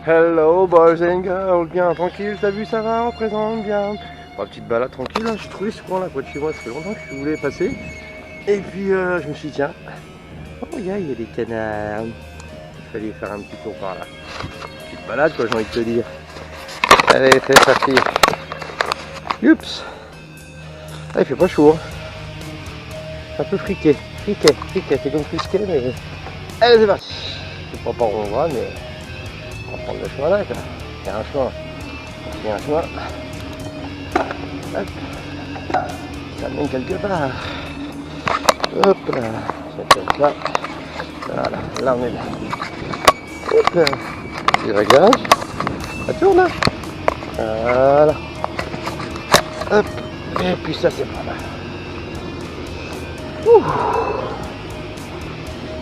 Hello boys and girls, bien tranquille, t'as vu ça va, on présente bien. Bon, petite balade tranquille, hein. Je suis trouvé ce coin là, quoi de chez moi, ça fait longtemps que je voulais passer. Et puis je me suis dit tiens, oh il y a des canards. Il fallait faire un petit tour par là. Petite balade quoi, j'ai envie de te dire. Allez, c'est parti. Oups. Ah, il fait pas chaud. Hein. C'est un peu friqué, c'est comme frisqué mais... Allez c'est parti. Je sais pas par où on va mais... On va prendre le chemin là quoi. Il y a un chemin. Il y a un chemin. Hop. Ça mène quelque part. Hop là. C'est comme ça. Voilà. Là on est là. Hop là. Il regarde. Ça tourne là. Voilà. Hop. Et puis ça c'est pas mal. Ouh.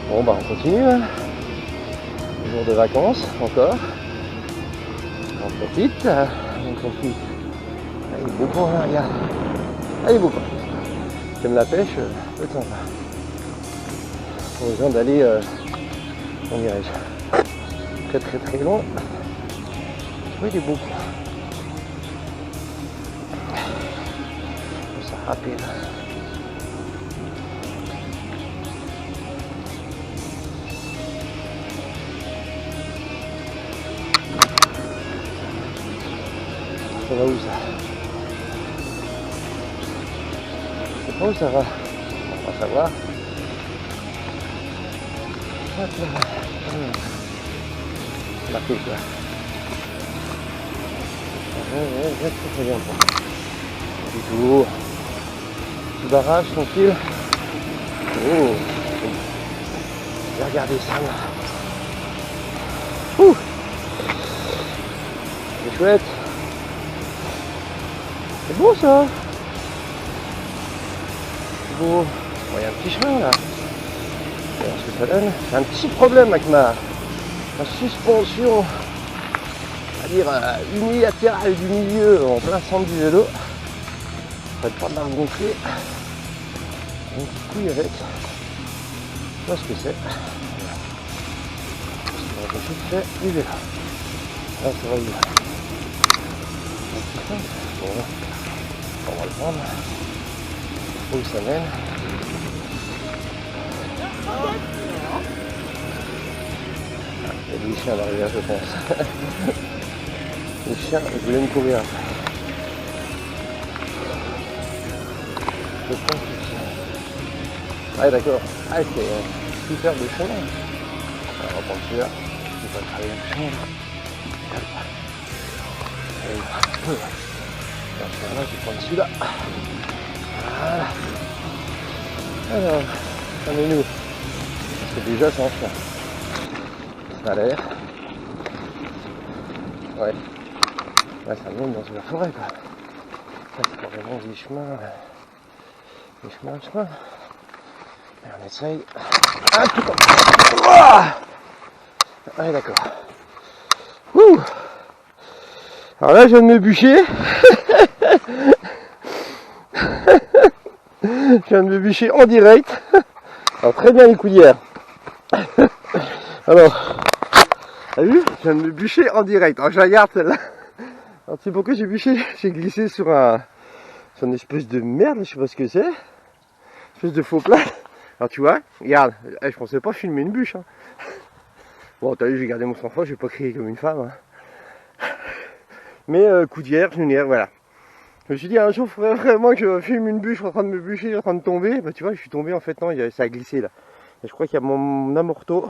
Bon bah on continue hein. Jour de vacances encore. On profite. On profite. Ah, il est beau point là, regarde. Ah, il est beau point. J'aime la pêche, ça peut être sympa. Pas besoin d'aller, on dirais-je, très loin. Oui, il est beau point. Ça rapide. Ça va où ça? Je sais pas où ça va. On va savoir. Hop là. Marqué quoi. Très bien. Du tout. Petit barrage tranquille. Oh. Regardez ça là. Ouh. C'est chouette. C'est beau ça. C'est beau. Bon, il y a un petit chemin là. Alors, ce que ça donne. J'ai un petit problème avec ma suspension, on va dire unilatérale du milieu en plein centre du vélo. Ça ne pas de la gonfler. Donc du coup avec. Je sais pas ce que c'est. On va chercher du vélo. Là ça va bien. Bon, on va le prendre. Où ça mène. Il y a des chiens à l'arrière je pense. Les chiens voulaient me courir après. Je pense que c'est... Ah d'accord. Ah c'est super de chemin. Alors, on va prendre celui-là. Je vais pas travailler le chemin. Là, je vais prendre celui-là. Voilà. Alors, amenez-nous. Parce que déjà, c'est un chien. Ça a l'air. Ouais. Là, ça mène dans la forêt, quoi. Là, c'est vraiment des chemins. Des chemins. Et on essaye. Un tout comme ça. Ouais, d'accord. Ouh. Alors là, je viens de me bûcher. Je viens de me bûcher en direct. Alors très bien les coulières. Alors, t'as vu? Je viens de me bûcher en direct. Alors je la garde celle-là. Alors tu sais pourquoi j'ai bûché? J'ai glissé sur une espèce de merde, je sais pas ce que c'est. Une espèce de faux plat. Alors tu vois, regarde, je pensais pas filmer une bûche. Hein. Bon t'as vu, j'ai gardé mon sang-froid, je vais pas crier comme une femme. Hein. Mais coudière, genouillère, voilà. Je me suis dit un jour, il faudrait vraiment que je filme une bûche en train de me bûcher, en train de tomber. Bah tu vois, je suis tombé en fait, non, ça a glissé là. Et je crois qu'il y a mon amorto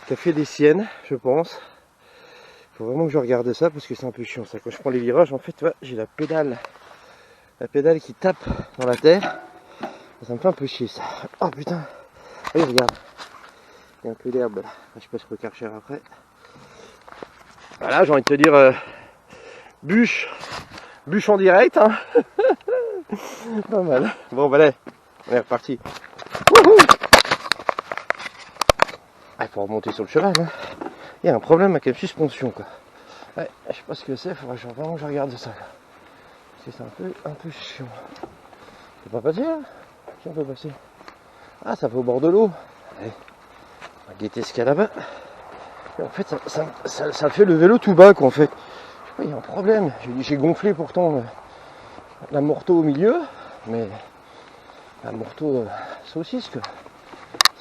qui a fait des siennes, je pense. Il faut vraiment que je regarde ça parce que c'est un peu chiant ça. Quand je prends les virages, en fait, tu vois, j'ai la pédale qui tape dans la terre. Ça me fait un peu chier ça. Oh putain. Allez, regarde. Il y a un peu d'herbe là. Je sais pas si je peux Karcher après. Voilà, j'ai envie de te dire bûche en direct. Hein. Pas mal. Bon, bah allez, on est reparti. Ah, il faut remonter sur le cheval. Hein. Il y a un problème avec la suspension quoi. Ouais, je sais pas ce que c'est, il faudrait vraiment que je regarde ça. Là. C'est un peu chiant. On peut pas passer là? Si on peut passer. Ah, ça va au bord de l'eau. Allez, on va guetter ce qu'il y a là-bas. Et en fait, ça fait le vélo tout bas, quoi, en fait. Je sais pas, il y a un problème. J'ai gonflé pourtant la morteau au milieu, mais la morteau saucisse, quoi.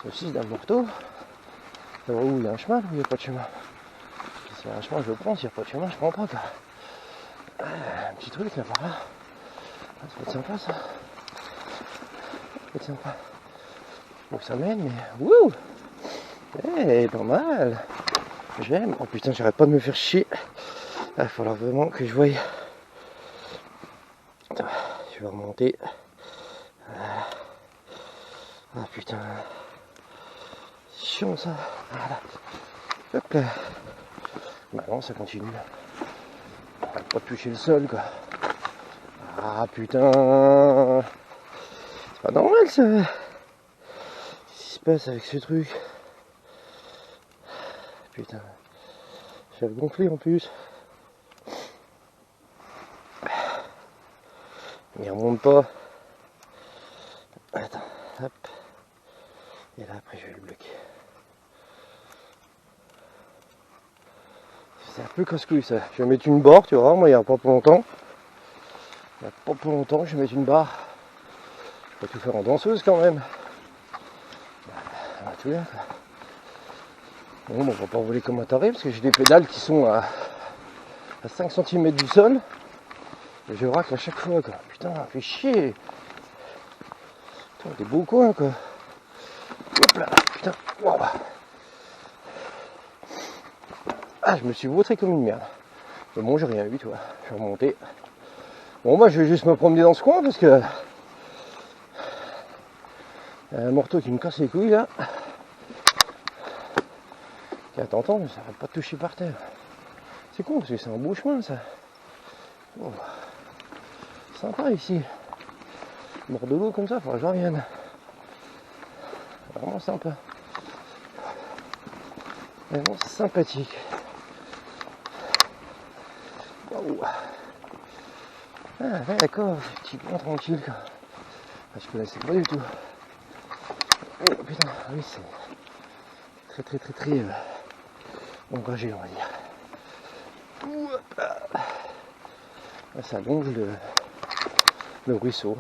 Saucisse d'un morteau. Où il y a un chemin, où il n'y a pas de chemin. S'il y a un chemin, je le prends. S'il n'y a pas de chemin, je prends pas, quoi. Un petit truc là par là. Ah, ça peut être sympa, ça. Ça peut être sympa. Où ça mène, mais wouh! Eh, pas mal. J'aime. Oh putain, j'arrête pas de me faire chier. Il va falloir vraiment que je voie. Attends, je vais remonter. Ah putain. C'est chiant ça. Voilà. Hop là. Bah non, ça continue. Pas de toucher le sol, quoi. Ah putain. C'est pas normal ça. Qu'est-ce qui se passe avec ce truc? Putain. Je vais gonfler en plus. Il remonte pas. Attends, hop. Et là après je vais le bloquer. C'est un peu casse-couille ça. Je vais mettre une barre, tu vois, moi il n'y a pas pour longtemps. Il n'y a pas pour longtemps, je vais mettre une barre. Je vais tout faire en danseuse quand même. Ça va tout bien quoi. Bon, on va pas voler comme un taré parce que j'ai des pédales qui sont à 5 cm du sol. Et je racle à chaque fois quoi. Putain, fait chier. Putain, des beaux coins quoi. Hop là, putain. Wow. Ah, je me suis vautré comme une merde. Mais bon, j'ai rien eu, toi. Je suis remonté. Bon, bah, je vais juste me promener dans ce coin parce que il y a un morceau qui me casse les couilles là. Tiens, t'entends, ça arrête pas de toucher par terre. C'est con parce que c'est un beau chemin ça. Oh. Sympa ici. Bord de l'eau comme ça, faudrait que je revienne. Vraiment sympa. Vraiment sympathique. Waouh. Ah ouais, d'accord, petit coin tranquille quoi. Ah, je connaissais pas du tout. Oh putain, oui c'est très ombragé on va dire. Là, ça longe le ruisseau.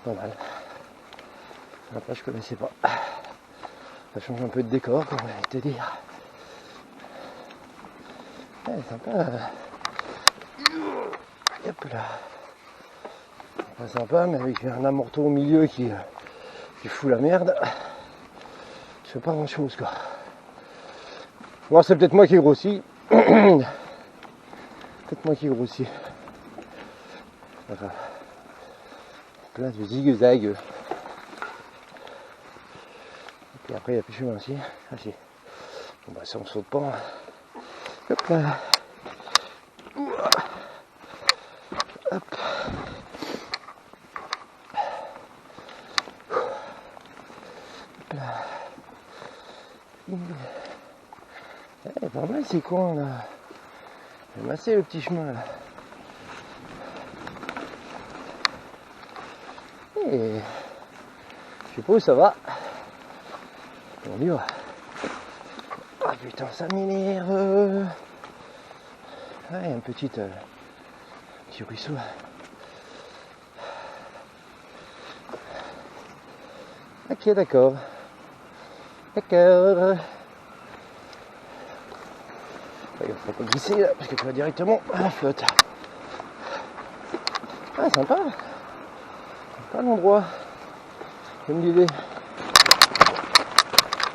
Pas mal. Après je connaissais pas. Ça change un peu de décor comme on va te dire. Ouais, sympa. Hop là. Pas sympa, mais avec un amorto au milieu qui fout la merde. Je fais pas grand chose quoi. Bon, c'est peut-être moi qui grossis. Peut-être moi qui grossis. Enfin, plein de zigzag. Et puis après il n'y a plus de chemin aussi. Ah si. Bon bah ça on saute pas. Hop là. Hop. Hop là. Eh, pas mal ces coins là. J'ai massé le petit chemin là. Et je sais pas où ça va. On y va. Ah putain, ça m'énerve. Ah, il y a un petit ruisseau. Ok, d'accord. D'accord. Il faut pas glisser là, parce que tu vas directement à la flotte. Ah, sympa. Sympa l'endroit. J'aime l'idée.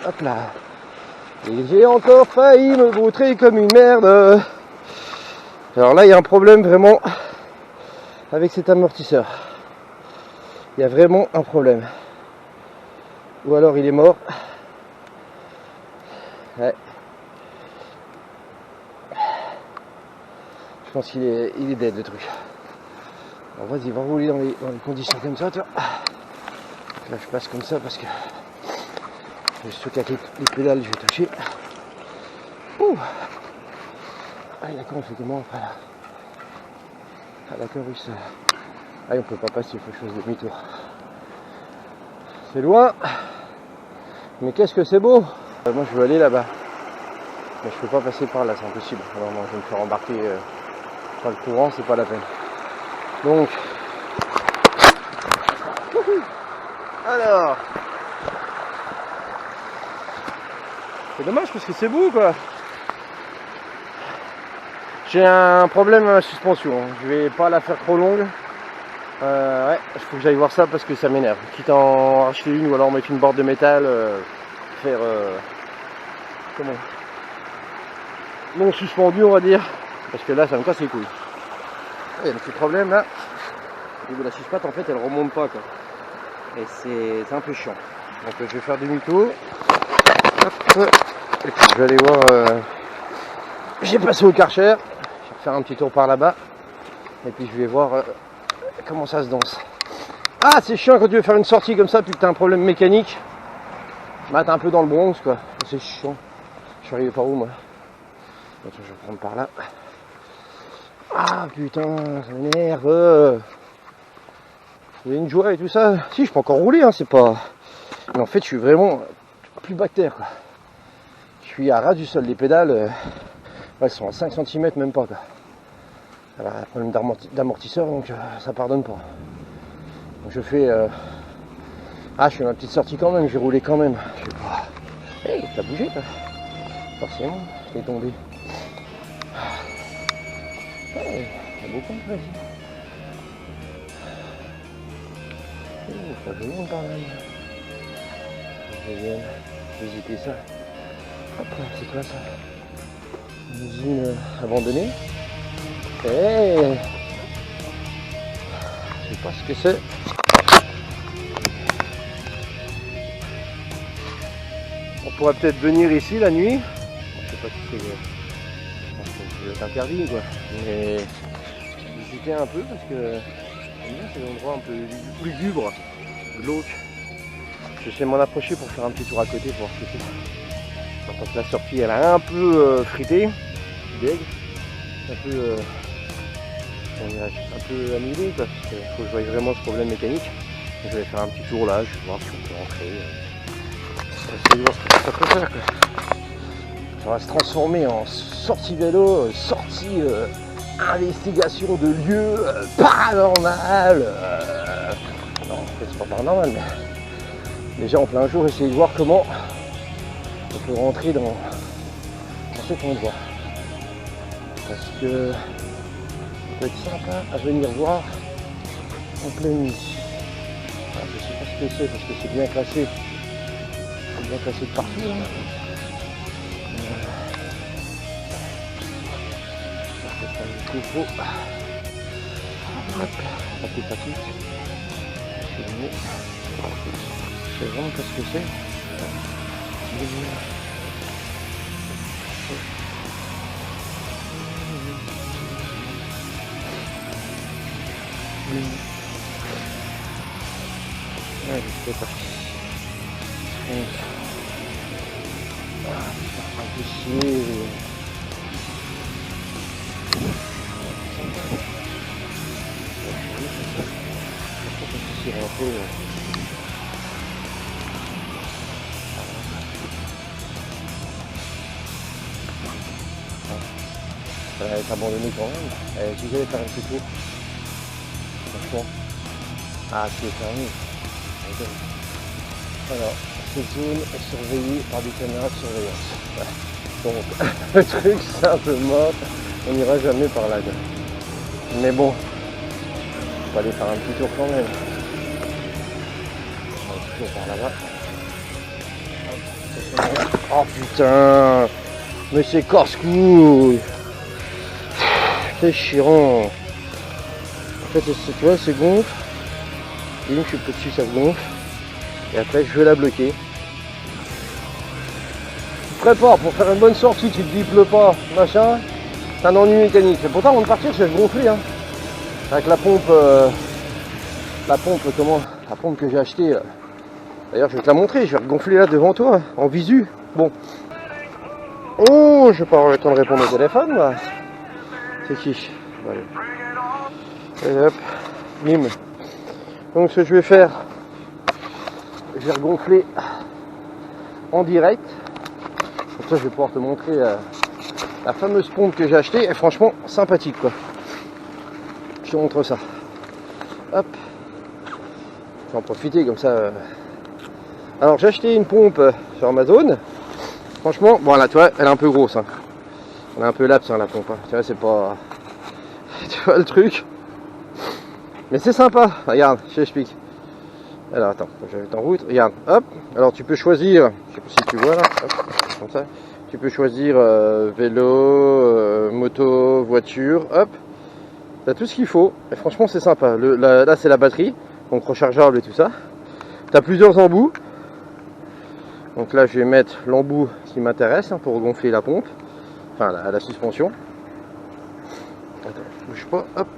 Hop là. Et j'ai encore failli me vautrer comme une merde. Alors là, il y a un problème vraiment avec cet amortisseur. Il y a vraiment un problème. Ou alors il est mort. Ouais. Je pense qu'il est dead le truc. Alors vas-y, va rouler dans les conditions comme ça, toi. Là je passe comme ça parce que je suis sûr qu'avec les pédales je vais toucher. Ouh. Ah d'accord, on fait comment après là? Ah d'accord, oui ça. Ah on peut pas passer, il faut que je fasse demi-tour. C'est loin. Mais qu'est-ce que c'est beau. Moi je veux aller là-bas. Mais je peux pas passer par là, c'est impossible. Alors moi je vais me faire embarquer par le courant, c'est pas la peine. Donc, alors, c'est dommage parce que c'est beau quoi. J'ai un problème à la suspension, je vais pas la faire trop longue. Ouais, il faut que j'aille voir ça parce que ça m'énerve. Quitte à en racheter une ou alors mettre une borde de métal, faire comment, non suspendu on va dire, parce que là ça me casse les couilles. Il y a un petit problème là, au niveau de la suspente en fait elle remonte pas quoi. Et c'est un peu chiant. Donc je vais faire demi-tour. Et puis je vais aller voir, j'ai passé au Karcher, je vais faire un petit tour par là-bas. Et puis je vais voir comment ça se danse. Ah c'est chiant quand tu veux faire une sortie comme ça puis que t'as un problème mécanique. Bah t'es un peu dans le Bronx quoi, c'est chiant. Je suis arrivé par où moi? Attends, je vais prendre par là. Ah putain, ça m'énerve. Il y a une joie et tout ça. Si je peux encore rouler, hein, c'est pas. Mais en fait je suis vraiment plus bactère quoi. Je suis à ras du sol, les pédales elles sont à 5 cm même pas quoi. Elle a un problème d'amortisseur donc ça pardonne pas. Donc je fais je fais ma petite sortie quand même, j'ai roulé quand même. Je sais pas. Hey, t'as bougé quoi. Forcément, t'es tombé. Hey, t'as beaucoup de plaisir. Oh, ça fait long quand même. Je viens visiter ça. Hop, c'est quoi ça? Une usine abandonnée. Hey, je sais pas ce que c'est. On pourrait peut-être venir ici la nuit. Je sais pas si c'est. Je pense que c'est interdit quoi. Mais visiter un peu parce que c'est un endroit un peu lugubre, glauque. Je sais m'en approcher pour faire un petit tour à côté pour voir ce que c'est. Quand la sortie elle a un peu frité, deg, un peu annulé parce qu'il faut que je voie vraiment ce problème mécanique. Je vais faire un petit tour là, je vais voir si on peut rentrer. Essayer de voir ce que ça peut faire quoi. Ça va se transformer en sortie vélo, sortie investigation de lieux paranormal. Non, en fait c'est pas paranormal mais déjà en plein jour essayer de voir comment on peut rentrer dans cet endroit. Parce que ça peut être sympa à venir voir en pleine nuit. Alors, je sais pas ce que c'est parce que c'est bien classé. C'est bien classé de partout. Hein. Il faut hop, ça fait pratique. Je sais vraiment pas ce que c'est. Allez, c'est parti. Un peu chier. Ça va être abandonné quand même. Si j'allais faire un petit tour, franchement. Ah, c'est fermé. Alors, cette zone est surveillée par des caméras de surveillance. Ouais. Donc, le truc, simplement, on n'ira jamais par là. Mais bon, on va aller faire un petit tour quand même. Un petit tour par là-bas. Oh putain, mais c'est casse-couille. C'est chiant. En fait, tu vois, c'est gonfle. Et une, je suis dessus, ça se gonfle. Et après, je vais la bloquer. Tu te prépares pour faire une bonne sortie, tu te dis, il pleut pas, machin. C'est un ennui mécanique. Et pourtant, avant de partir, je vais gonfler. Hein. Avec la pompe, comment? La pompe que j'ai achetée. D'ailleurs, je vais te la montrer. Je vais gonfler là devant toi, en visu. Bon. Oh, je vais pas avoir le temps de répondre au téléphone, là. C'est qui? Allez. Et hop, bim. Donc ce que je vais faire, je vais regonfler en direct. Ok. ça je vais pouvoir te montrer la fameuse pompe que j'ai achetée. Et franchement sympathique quoi. Je te montre ça. Hop. Je vais en profiter comme ça. Alors j'ai acheté une pompe sur Amazon. Franchement, bon là tu vois, elle est un peu grosse. Hein. Elle est un peu lapse hein, la pompe. Hein. Tu vois, c'est pas. Tu vois le truc. Mais c'est sympa. Regarde, je t'explique. Alors attends, je vais mettre en route. Regarde, hop. Alors tu peux choisir. Je sais pas si tu vois là. Hop, comme ça. Tu peux choisir vélo, moto, voiture. Hop. T'as tout ce qu'il faut. Et franchement c'est sympa. Là c'est la batterie. Donc rechargeable et tout ça. T'as plusieurs embouts. Donc là je vais mettre l'embout qui m'intéresse hein, pour gonfler la pompe. Enfin la suspension. Attends, bouge pas. Hop.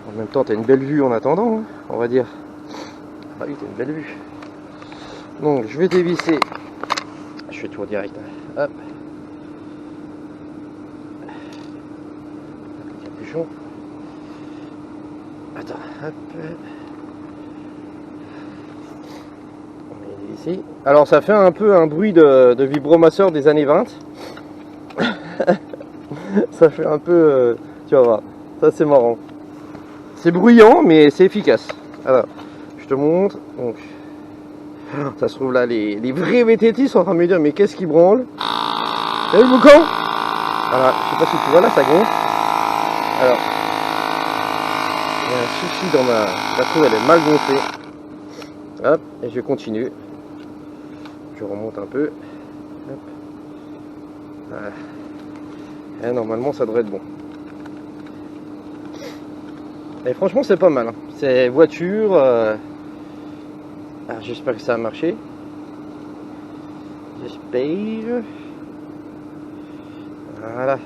En même temps, tu as une belle vue en attendant, hein, on va dire. Ah oui, tu as une belle vue. Donc, je vais dévisser. Je fais tour direct. Hein. Hop. Le capuchon. Attends, hop. On met ici. Alors, ça fait un peu un bruit de vibromasseur des années 20. Ça fait un peu... tu vas voir. Ça, c'est marrant. C'est bruyant, mais c'est efficace. Alors, je te montre. Donc, ça se trouve là, les vrais VTT sont en train de me dire, mais qu'est-ce qui branle? T'as vu le boucan? Voilà, je sais pas si tu vois là, ça gonfle. Alors, il y a un souci dans la tour, elle est mal gonflée. Hop, et je continue. Je remonte un peu. Hop. Voilà. Et normalement, ça devrait être bon. Et franchement c'est pas mal, hein. C'est voiture, j'espère que ça a marché. J'espère. Voilà.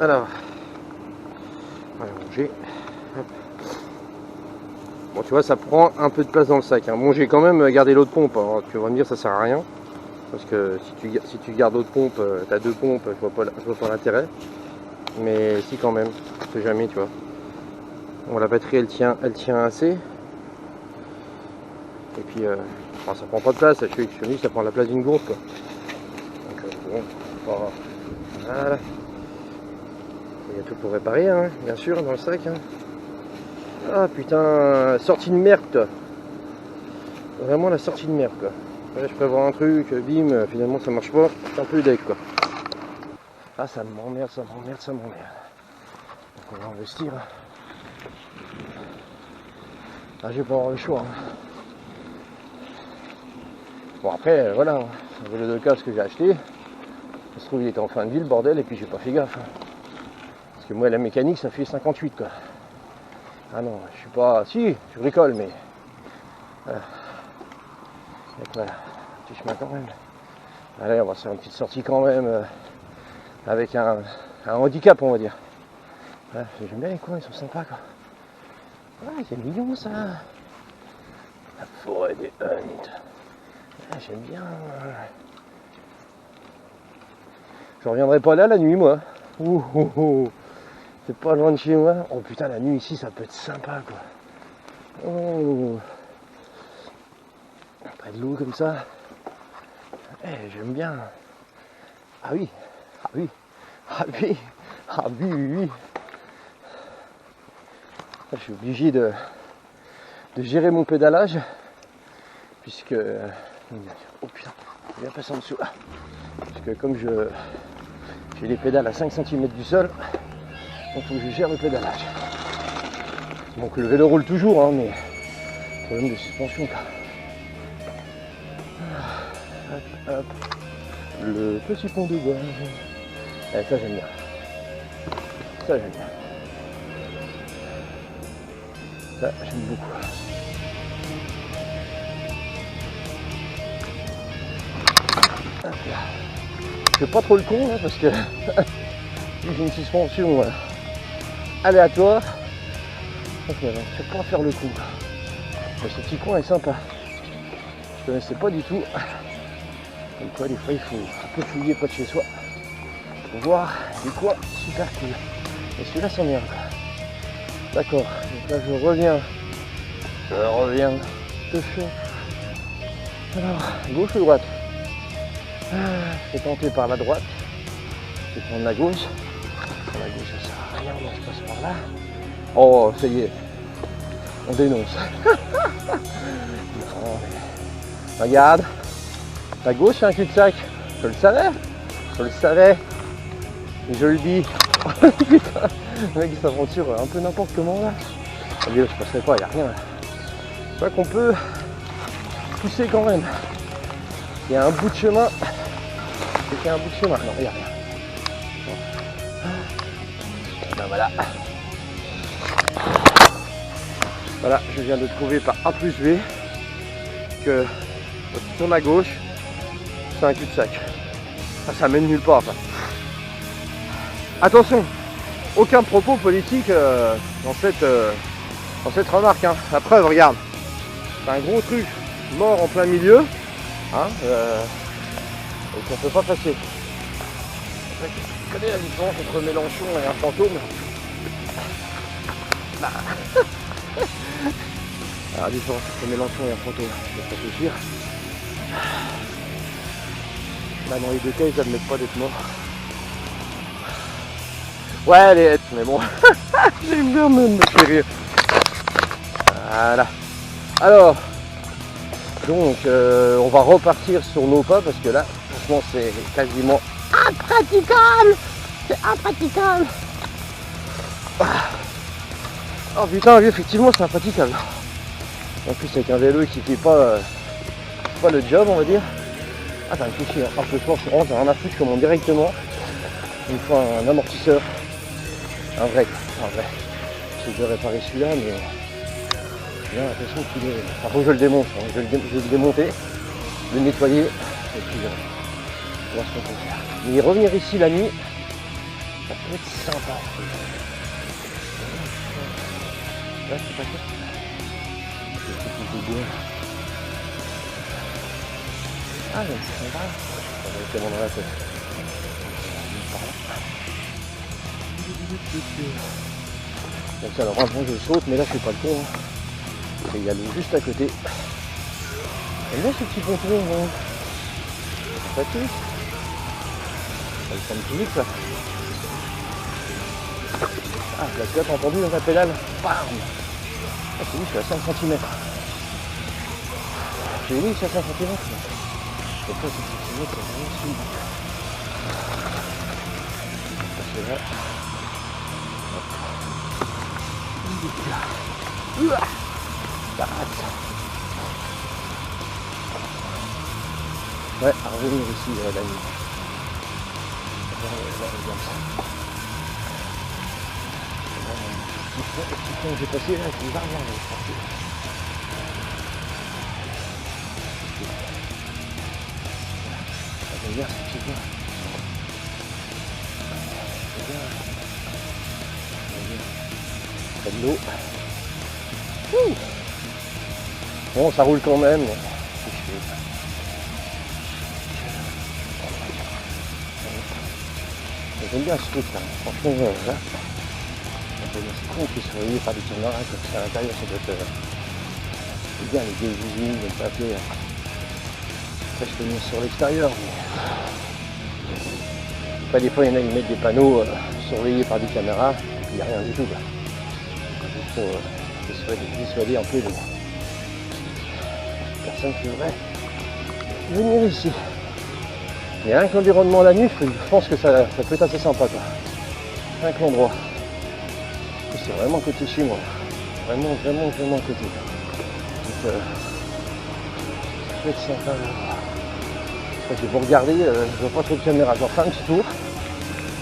Alors, on va manger. Hop. Bon tu vois ça prend un peu de place dans le sac, hein. Bon j'ai quand même gardé l'autre pompe, alors tu vas me dire ça sert à rien. Parce que si tu gardes l'autre pompe, t'as deux pompes, je vois pas l'intérêt. Mais si quand même, on sait jamais tu vois. Bon, la batterie elle tient assez. Et puis bon, ça prend pas de place, je suis dit ça prend la place d'une gourde quoi. Donc bon, voilà. Il y a tout pour réparer hein, bien sûr dans le sac. Hein. Ah putain, sortie de merde toi. Vraiment la sortie de merde quoi. Là, je prévois un truc, bim, finalement ça marche pas, c'est un peu deck quoi. Ah ça m'emmerde, ça m'emmerde. Donc on va investir. Ah je vais pas avoir le choix. Hein. Bon après voilà, hein. Le vélo de casse que j'ai acheté, ça se trouve il était en fin de vie le bordel et puis j'ai pas fait gaffe. Hein. Parce que moi la mécanique ça fait 58 quoi. Ah non, je suis pas. Si, je bricole mais. Voilà. Donc voilà, petit chemin quand même. Allez, on va se faire une petite sortie quand même. Avec un handicap on va dire. Ouais, j'aime bien les coins, ils sont sympas quoi. Ouais, c'est mignon ça. La forêt des Hunts. Ouais, j'aime bien. Je reviendrai pas là la nuit moi. Ouh, ouh, ouh. C'est pas loin de chez moi. Oh putain la nuit ici ça peut être sympa quoi. Oh. Près de l'eau comme ça. Eh, j'aime bien. Ah oui. Ah oui. Ah oui. Ah oui, oui, oui. Je suis obligé de gérer mon pédalage puisque oh putain, je viens passer en dessous là. Puisque comme j'ai les pédales à 5 cm du sol, donc il faut que je gère le pédalage. Donc le vélo roule toujours, hein, mais problème de suspension quoi. Hop, hop. Le petit pont de bois. Eh, ça j'aime bien. Ça j'aime bien. Ça j'aime beaucoup. Hop là. Je fais pas trop le con là parce que j'ai une suspension aléatoire. Donc je vais pas faire le coup. Mais ce petit coin est sympa. Je connaissais pas du tout. Comme quoi des fois il faut un peu fouiller près de chez soi pour voir des coins super cool. Et celui-là s'en vient. D'accord, donc là je reviens. Je fais. Alors, gauche ou droite? Je vais tenter par la droite. Je vais prendre la gauche. Par la gauche, ça sert à rien, on se passe par là. Oh, ça y est. On dénonce. Non, mais... Regarde. La gauche, c'est un cul-de-sac. Je le savais. Je le savais. Et je le dis. Putain, le mec il s'aventure un peu n'importe comment là. Allez, je passerai pas, il n'y a rien. Je crois qu'on peut pousser quand même. Il y a un bout de chemin. Il y a un bout de chemin. Non, il n'y a rien. Ben voilà. Voilà, je viens de trouver par A plus B que sur ma gauche, c'est un cul-de-sac. Ça mène nulle part. Enfin. Attention, aucun propos politique dans cette remarque. Hein. La preuve, regarde, c'est un gros truc mort en plein milieu, hein, et qu'on ne peut pas passer. Tu connais la différence entre Mélenchon et un fantôme? Bah. Alors, la différence entre Mélenchon et un fantôme, je vais réfléchir. Là, dans les deux cas, ils n'admettent pas d'être morts. Ouais, elle est mais bon, j'aime bien me faire rire. Voilà. Alors, donc, on va repartir sur nos pas parce que là, franchement, c'est quasiment impraticable. C'est impraticable. Oh putain, oui, effectivement, c'est impraticable. En plus, avec un vélo qui fait pas le job, on va dire. Ah, ça me fait chier. Hein. Ce soir, je rentre, j'ai rien à foutre, je commande directement. Il me faut un amortisseur. Un vrai. Je vais réparer celui-là, mais j'ai l'impression qu'il est. Par contre, je le démonte. Hein. Je vais le démonter, le nettoyer, et puis voir ce qu'on peut faire. Mais revenir ici la nuit, ça peut être sympa. Là, c'est pas ça. Ah, mais c'est sympa. Ça va être tellement dans la tête. Donc ça, alors vraiment je saute, mais là je fais pas le con. Hein. Il y a l'eau juste à côté. J'aime bien ce petit ponton, hein. Ça tue. Ça me semble tout vite ça. Ah, tu as entendu dans la pédale. Bam. Ah, c'est lui, je suis à 5 cm. J'ai dit que je suis à 5 cm. Je sais pas 5 cm, c'est vraiment suivant. C'est là. Ça rate. Ouais, à revenir ici la nuit. Le petit pont que j'ai passé là, c'est bizarre, je pense. J'aime bien ce petit pont. Près de l'eau. Bon, ça roule quand même. Mais... J'aime bien ce truc là. Franchement, là, c'est con qu'ils soient surveillés par des caméras comme ça à l'intérieur. Ça doit être. C'est bien les vieilles usines, le papier. Après, je peux venir sur l'extérieur. Mais... Pas des fois, il y en a qui mettent des panneaux surveillés par des caméras. Et puis il n'y a rien du tout. Là. Il faut dissuader un peu les personnes qui voudraient venir ici. Mais rien que l'environnement la nuit, je pense que ça peut être assez sympa quoi. Rien que l'endroit. C'est vraiment à côté de chez moi. Vraiment à côté. Donc ça peut être sympa là. Je vais vous regarder, je vois pas trop de caméra. Je vais faire un petit tour.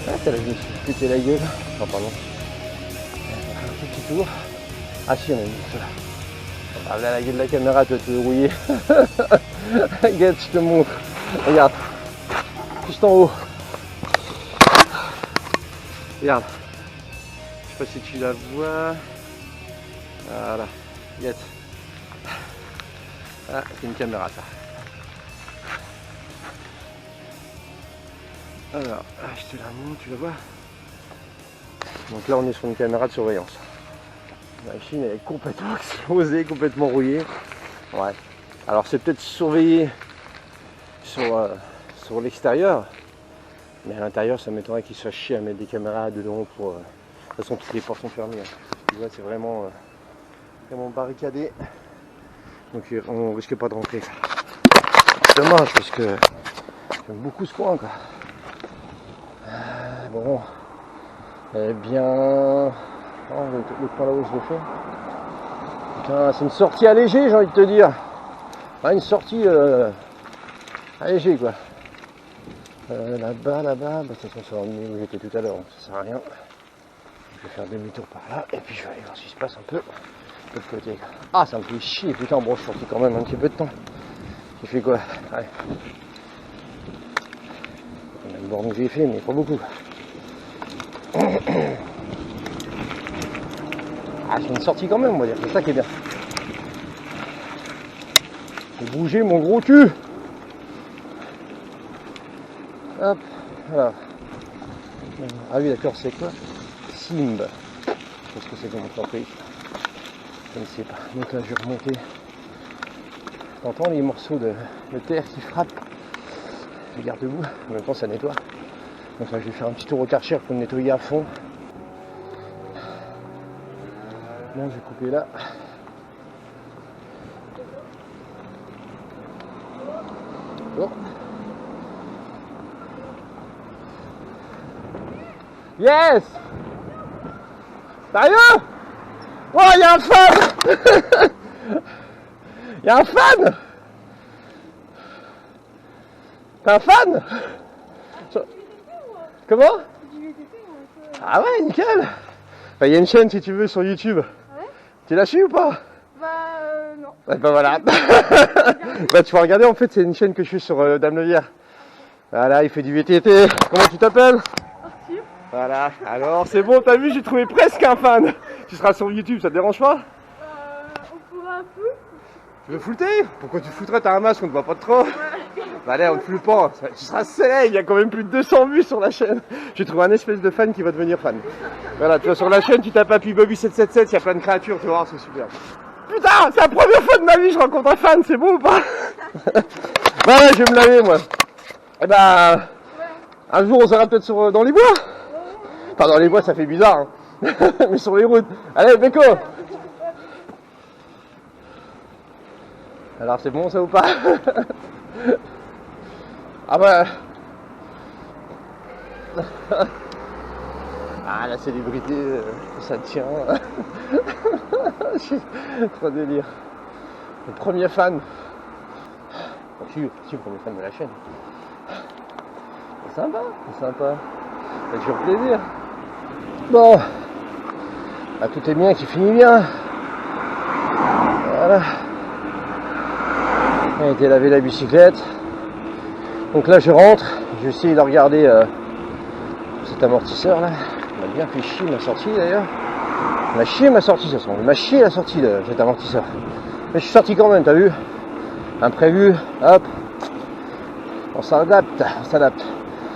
Ah, t'as la gueule, péter la gueule. Non, pardon. Un petit tour. Ah si, on a mis ça. Ah là, la gueule de la caméra, tu vas te rouiller. Regarde, je te montre. Regarde. Juste en haut. Regarde. Je sais pas si tu la vois. Voilà. Regarde. Ah, c'est une caméra ça. Alors, je te la montre, tu la vois. Donc là on est sur une caméra de surveillance. La machine elle est complètement explosée, complètement rouillée. Ouais. Alors c'est peut-être surveillé sur sur l'extérieur. Mais à l'intérieur, ça m'étonnerait qu'ils se fassent chier à mettre des caméras dedans pour... de toute façon, toutes les portes sont fermées. Hein. Tu vois, c'est vraiment barricadé. Donc on risque pas de rentrer. C'est dommage parce que j'aime beaucoup ce coin, quoi. Bon. Eh bien... Oh, le coin là-haut, je le fais. Putain, c'est une sortie allégée, j'ai envie de te dire. Ah, une sortie allégée, quoi. Là-bas, bah, de toute façon, ça va emmener où j'étais tout à l'heure, ça sert à rien. Je vais faire demi-tour par là, et puis je vais aller voir ce qui se passe un peu de l'autre côté. Ah, ça me fait chier, putain, bon, je suis sorti quand même un petit peu de temps. J'ai fait quoi? Ouais. Il y a une borne que j'ai fait, mais pas beaucoup. Ah, c'est une sortie quand même, on va dire, c'est ça qui est bien. J'ai bougé mon gros cul. Hop, voilà. Ah oui, d'accord, c'est quoi? Simb. Qu'est-ce que c'est comme entreprise? Je ne sais pas. Donc là, je vais remonter. T'entends les morceaux de terre qui frappent? Je garde debout. En même temps, ça nettoie. Donc là, je vais faire un petit tour au Karcher pour le nettoyer à fond. Là, je vais couper là. Oh. Yes! Sérieux? Oh, il y a un fan! Il y a un fan! T'es un fan? Comment? Ah ouais, nickel! Bah, il y a une chaîne si tu veux sur YouTube. Ouais? Tu l'as su ou pas? Non. Bah voilà. Bah tu vas regarder, en fait c'est une chaîne que je suis sur Dame Lelière. Voilà, il fait du VTT. Comment tu t'appelles? Arthur. Voilà, alors c'est bon, t'as vu, j'ai trouvé presque un fan. Tu seras sur YouTube, ça te dérange pas? On pourra un peu. Tu veux flouter? Pourquoi tu foutrais? T'as un masque, on te voit pas de trop. Ouais. Bah allez, on te floute pas. Tu seras célèbre, il y a quand même plus de 200 vues sur la chaîne. J'ai trouvé un espèce de fan qui va devenir fan. Voilà, tu vois, sur la chaîne, tu tapes Happy Bobby 777, il y a plein de créatures, tu vas voir, c'est super. Putain, c'est la première fois de ma vie que je rencontre un fan, c'est beau ou pas? Bah ouais, je vais me laver moi. Et bah, ouais. Un jour on sera peut-être dans les bois. Enfin dans les bois ça fait bizarre, hein. Mais sur les routes. Allez, Beko. Alors c'est bon ça ou pas? Ah bah... Ah la célébrité, ça tient. Trop délire. Le premier fan. Bon, je suis le premier fan de la chaîne. C'est sympa, c'est sympa. Ça fait toujours plaisir. Bon. Bah, tout est bien qui finit bien. Voilà. On a été laver la bicyclette. Donc là je rentre. Je vais essayer de regarder cet amortisseur là. Il m'a bien fait chier ma sortie d'ailleurs. Il m'a chié ma sortie, ça se il m'a chié la sortie de cet amortisseur. Mais je suis sorti quand même, t'as vu? Imprévu, hop. On s'adapte, on s'adapte.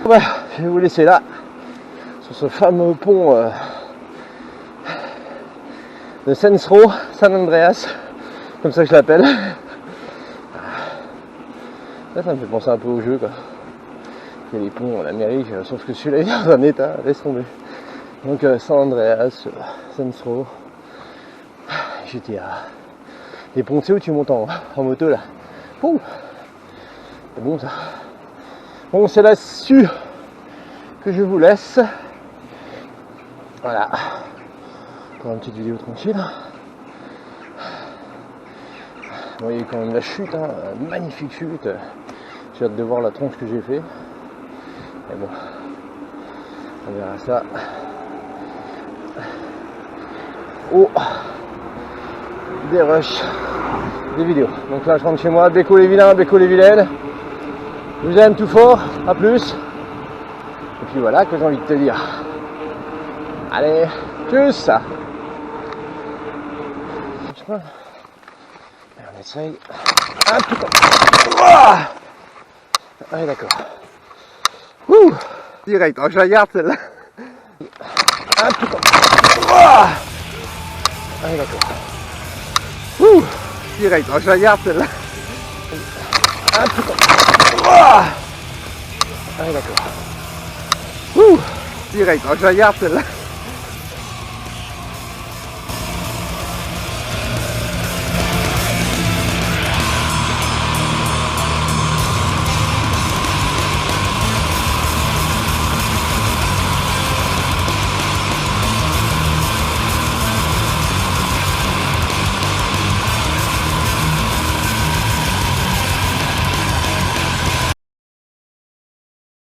Bah, je vais vous laisser là, sur ce fameux pont de Sensro, San Andreas, comme ça que je l'appelle. Là, ça me fait penser un peu au jeu, quoi. Il y a les ponts en Amérique, sauf que celui-là il est dans un état, laisse tomber. Donc San Andreas, Sensro, GTA. Les ponts, tu sais où tu montes en moto là. Ouh, c'est bon ça. Bon, c'est là-dessus que je vous laisse. Voilà. Pour une petite vidéo tranquille. Vous voyez quand même la chute, hein, magnifique chute. J'ai hâte de voir la tronche que j'ai fait. Mais bon, on verra ça. Oh, des rushs, des vidéos. Donc là je rentre chez moi, Beko les vilains, Beko les vilaines. Je vous aime tout fort, à plus. Et puis voilà que j'ai envie de te dire. Allez, tchuss. On essaye un tout comme ça. Allez, d'accord. Ouh, direct, je la garde celle-là. Un tout comme ça. Allez, d'accord. Ouh, direct, je la garde celle-là. Un tout comme ça. Ah d'accord. Ouh, direct, je la garde celle-là.